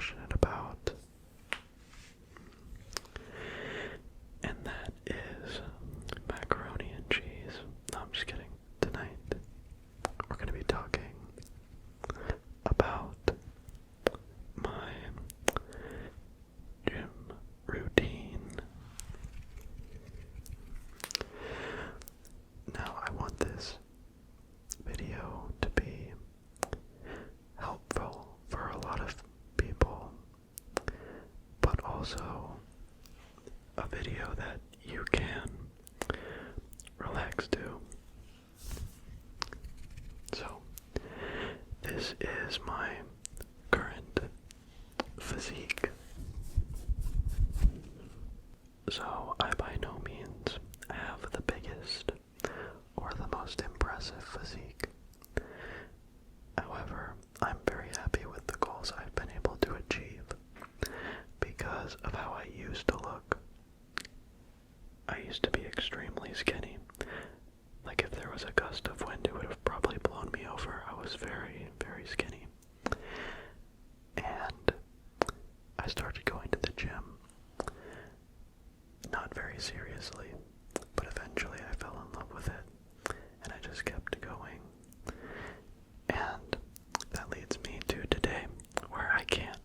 passionate about. And that is macaroni and cheese. No, I'm just kidding. Tonight, we're going to be talking about my gym routine. Now, I want this video to be helpful for a lot of people, but also a video that you can relax to. So, this is my current physique. So, I by no means have the biggest or the most impressive physique. However, I'm very happy with the goals I've been able to achieve because of how I used to look. I used to be extremely skinny. Like if there was a gust of wind, it would have probably blown me over. I was very, very skinny. And I started going to the gym, not very seriously, but eventually I fell in love with it, and I just kept going. And that leads me to today, where I can't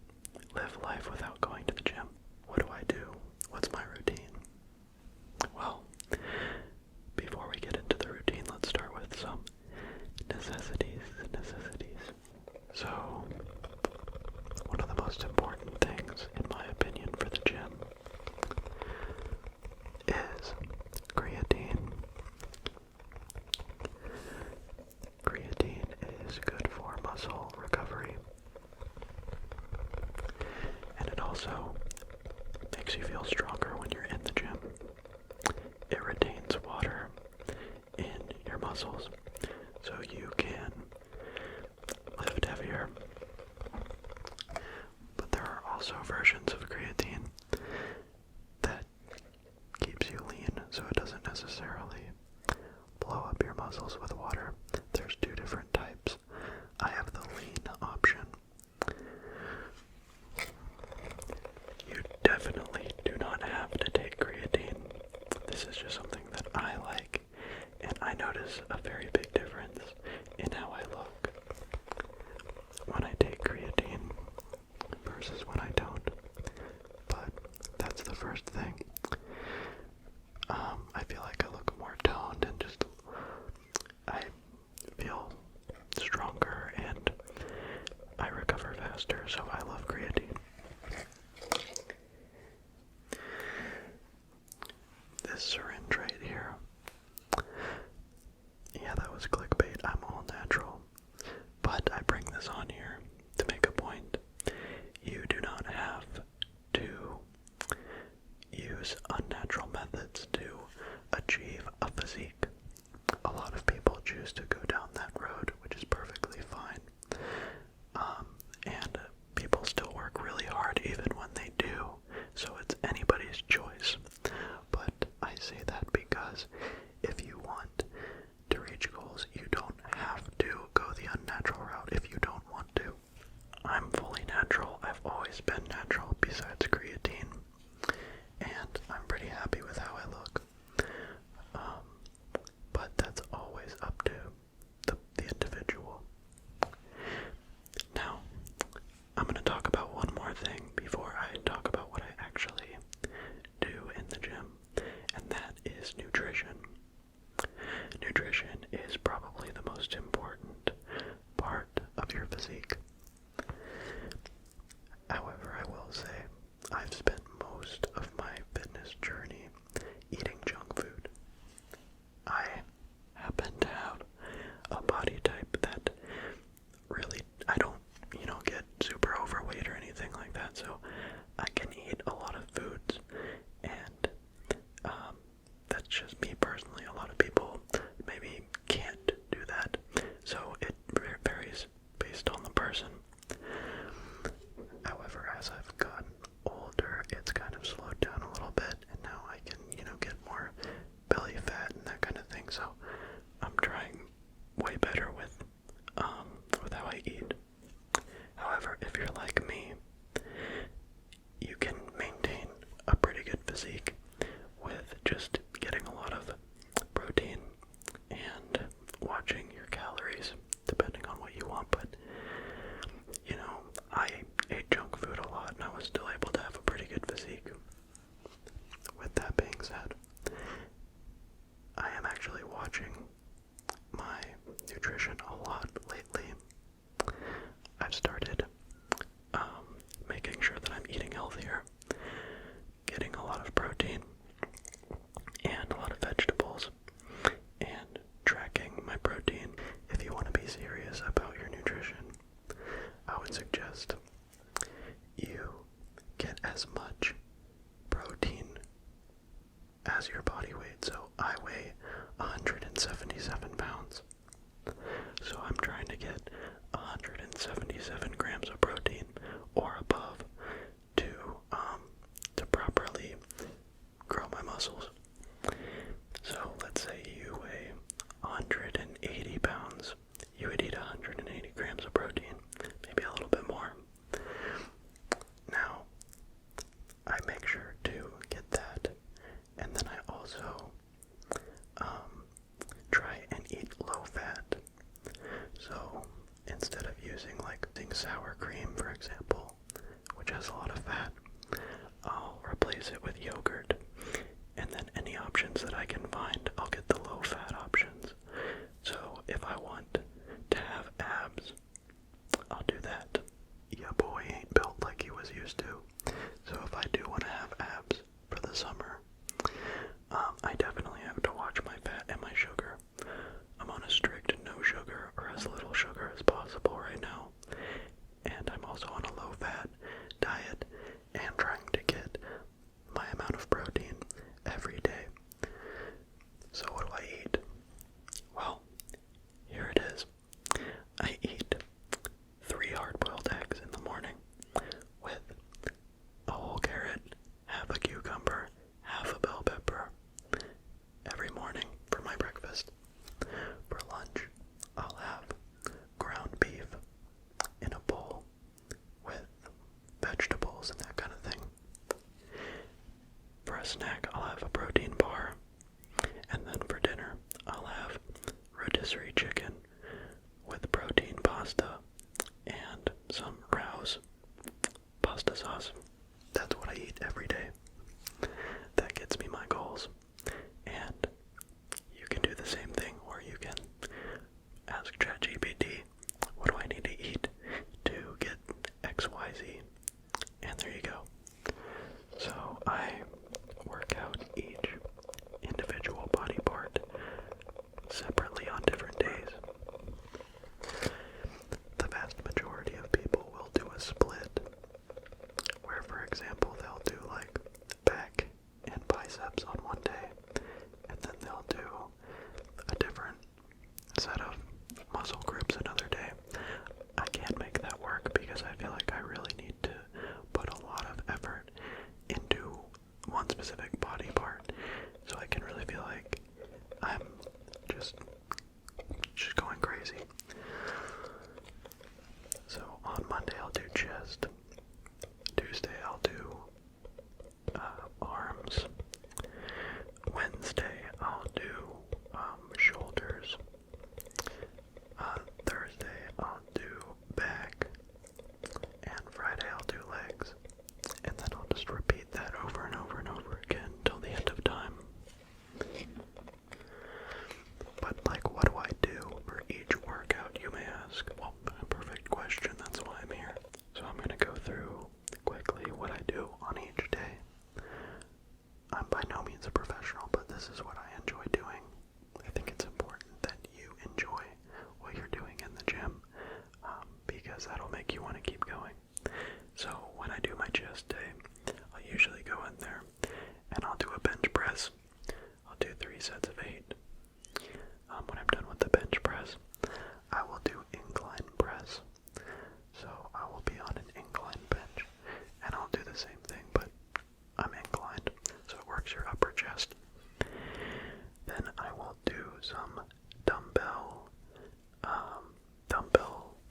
live life without going to the gym. What do I do? What's my routine? Well, before we get into the routine, let's start with some necessities. So, one of the most important things, in my opinion, for the gym is creatine. Creatine is good for muscle recovery, and it also makes you feel stronger when you're in the gym. It retains water in your muscles, so you can lift heavier. But there are also versions of creatine that keeps you lean, so it doesn't necessarily blow up your muscles with water. There's two different types. I have the lean option. You definitely do not have to take creatine. This is just something that I like, and I notice a very big difference in how I look when I take creatine versus when I don't. But that's the first thing. I feel like I look more toned and just I feel stronger and I recover faster, so I love creatine. This syringe right here. Yeah, that was clickbait. I'm all natural. But I bring this on here to make a point. You do not have to use unnatural methods to achieve a physique. A lot of people choose to go down that road, which is perfectly fine. And people still work really hard even when they do, so it's anybody's choice. But I say that because if you want to reach goals, you don't have to go the unnatural route if you don't want to. I'm fully natural. I've always been natural besides creatine, and I'm pretty happy with how I look. But that's always up to the individual. Now, I'm going to talk about one more thing before I talk about what I actually do in the gym, and that is nutrition. Nutrition is probably the most important part of your physique. However, I will say, I've spent most of my fitness journey eating junk food. I happen to have a body type that really, I don't, get super overweight or anything like that, so I can eat a lot of foods, and that's just me personally. A lot of people maybe as much protein as your body weight. So I weigh 177 pounds. So I'm trying to get 177 grams of protein or above to properly grow my muscles. So let's say you weigh 180 pounds. You would eat 180 grams of protein, maybe a little bit more. Now, I make sure to get that, and then I also try and eat low fat. So instead of using sour cream, for example, which has a lot of fat, I'll replace it with yogurt. And then any options that I can find, I'll get the low fat options. So if I want to have abs, I'll do that. Yeah, boy ain't built like he was used to. So if I do want to have abs for the summer, I definitely have to watch my fat and my sugar. I'm on a strict no sugar or as little sugar as possible right now. And I'm also on a low fat diet and trying to get my amount of protein every day. So what do I eat? Well, here it is. I eat 3 hard-boiled eggs in the morning with a whole carrot, half a cucumber, half a bell pepper every morning for my breakfast. For lunch, I'll have ground beef in a bowl with vegetables and that kind of thing. For a snack, I'll have a protein bar, and then for dinner, I'll have rotisserie chicken with protein pasta and some Rao's pasta sauce. That's what I eat every day. That gets me my goals. And you can do the same thing, or you can ask ChatGPT, what do I need to eat to get XYZ? And there you go. So I work out each individual body part separately on different days. The vast majority of people will do a split, where, for example, they'll do like back and biceps on one day, and then they'll do a different set of muscle groups another day. I can't make that work because I feel like I really need to put a lot of effort into one specific body part, so I can really feel like I'm just going crazy. So on Monday I'll do chest, Tuesday I'll do arms, Wednesday I'll do shoulders, Thursday I'll do back, and Friday I'll do legs, and then I'll just repeat that over and over and over again till the end of time. But what do I do for each workout, you may ask? Well, a perfect question, that's why I'm here. So I'm going to go through quickly what I do on each day. I'm by no means a professional, but this is what I enjoy doing. I think it's important that you enjoy what you're doing in the gym, because that'll make you want to keep going. So when I do my chest day, I'll usually go in there and I'll do a bench press. I'll do 3 sets of 8. When I'm done with the bench press, I will do incline press. So I will be on an incline bench, and I'll do the same thing, but I'm inclined, so it works your upper chest. Then I will do some dumbbell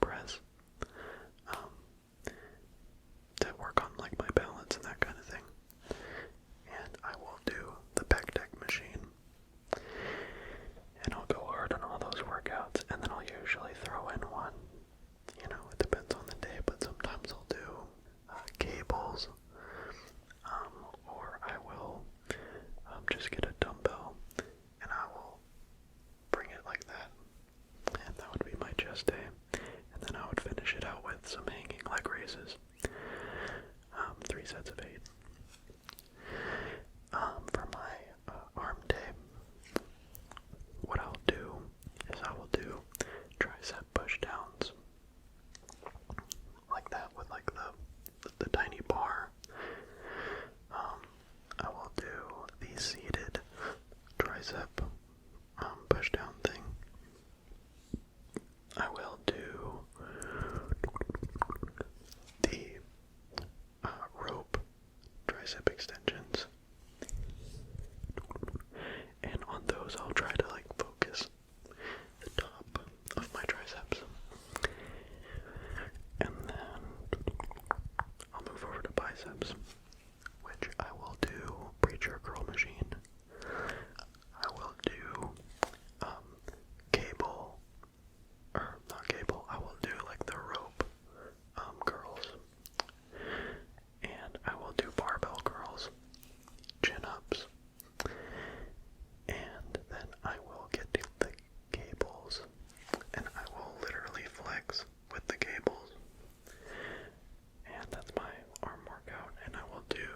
press to work on my balance and that kind of thing. And I will do the pec deck machine, and I'll go hard on all those workouts, and then I'll usually throw in one. It depends on the day, but sometimes I'll do cables, or I will just get a dumbbell, and I will bring it like that, and that would be my chest day. And then I would finish it out with some hanging leg raises, 3 sets of 8. For my arm day, what I'll do is I will do tricep push downs like that with the tiny bar, tricep extensions. And on those, I'll try to like focus the top of my triceps. And then I'll move over to biceps, which I will do preacher curl machine. I will do cable, or not cable, I will do like the rope curls. And I will do barbell curls, chin-ups, and then I will get to the cables, and I will literally flex with the cables. And that's my arm workout, and I will do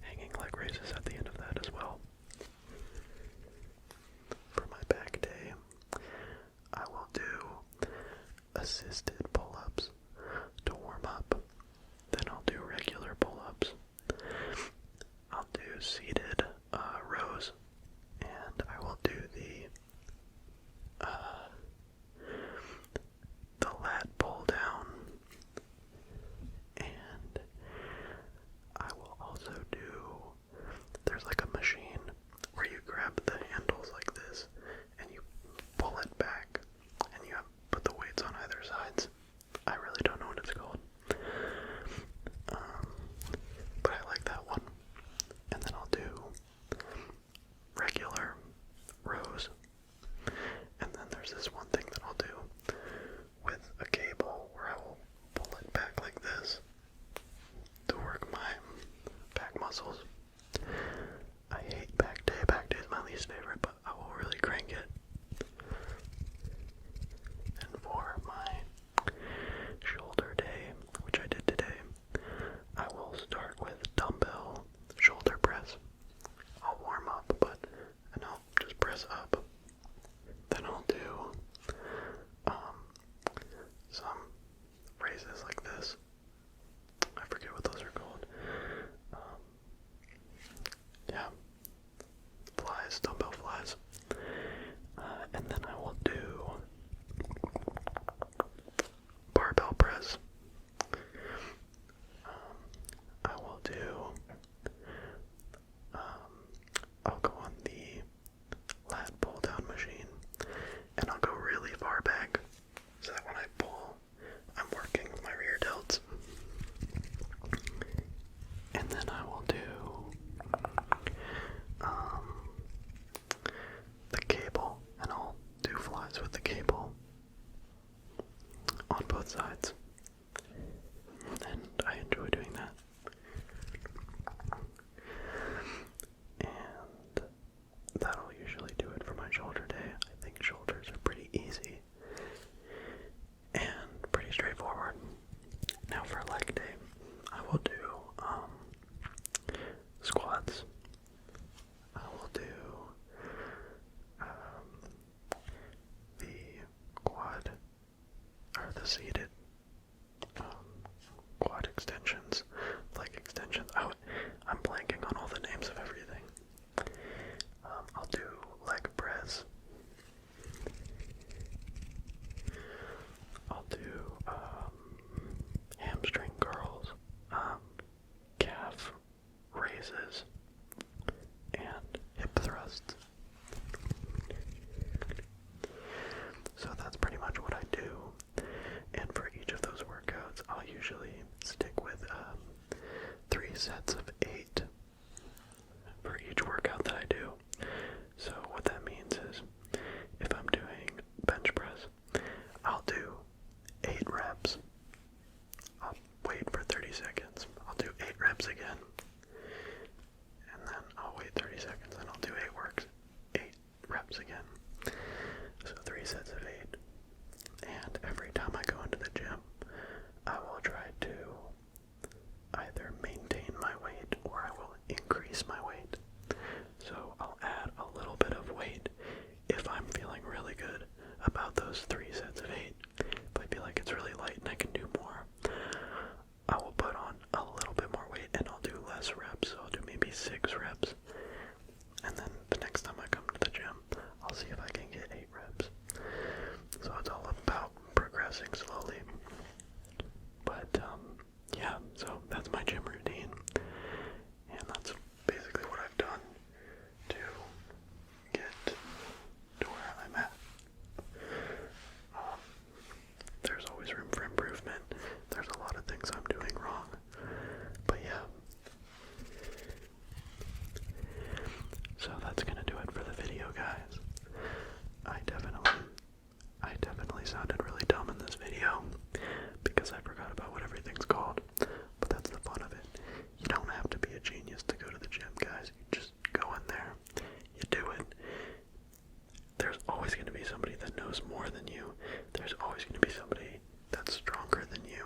hanging leg raises at the end of that as well. For my back day, I will do assisted pull-ups to warm up. Then I'll do regular pull-ups. I'll do seated rows, and I will do the lat pull down, and I will also do, there's like a machine where you grab the handles like this and you pull it back and you put the weights on either sides. I really don't know what it's called, but I like that one. And then I'll do regular rows, and then there's this one thing that I'll do with a cable where I will pull it back like this to work my back muscles. I hate back day. Back day is my least favorite, but I will really crank it. And for my shoulder day, which I did today, I will start with dumbbell shoulder press. I'll warm up, and I'll just press up. Then I'll do some raises like this. I forget what those are called. Yeah, flies, dumbbell flies. And then I will do barbell press. I will do, I'll go on the lat pull down machine, and I'll go really far back, so that when I pull, I'm working with my rear delts. And then I will do the cable, and I'll do flies with the cable on both sides. And I enjoy doing that. And that'll usually do it for my shoulder day. I think shoulders are pretty easy and pretty straightforward. Now for leg day, I will do more than you. There's always going to be somebody that's stronger than you,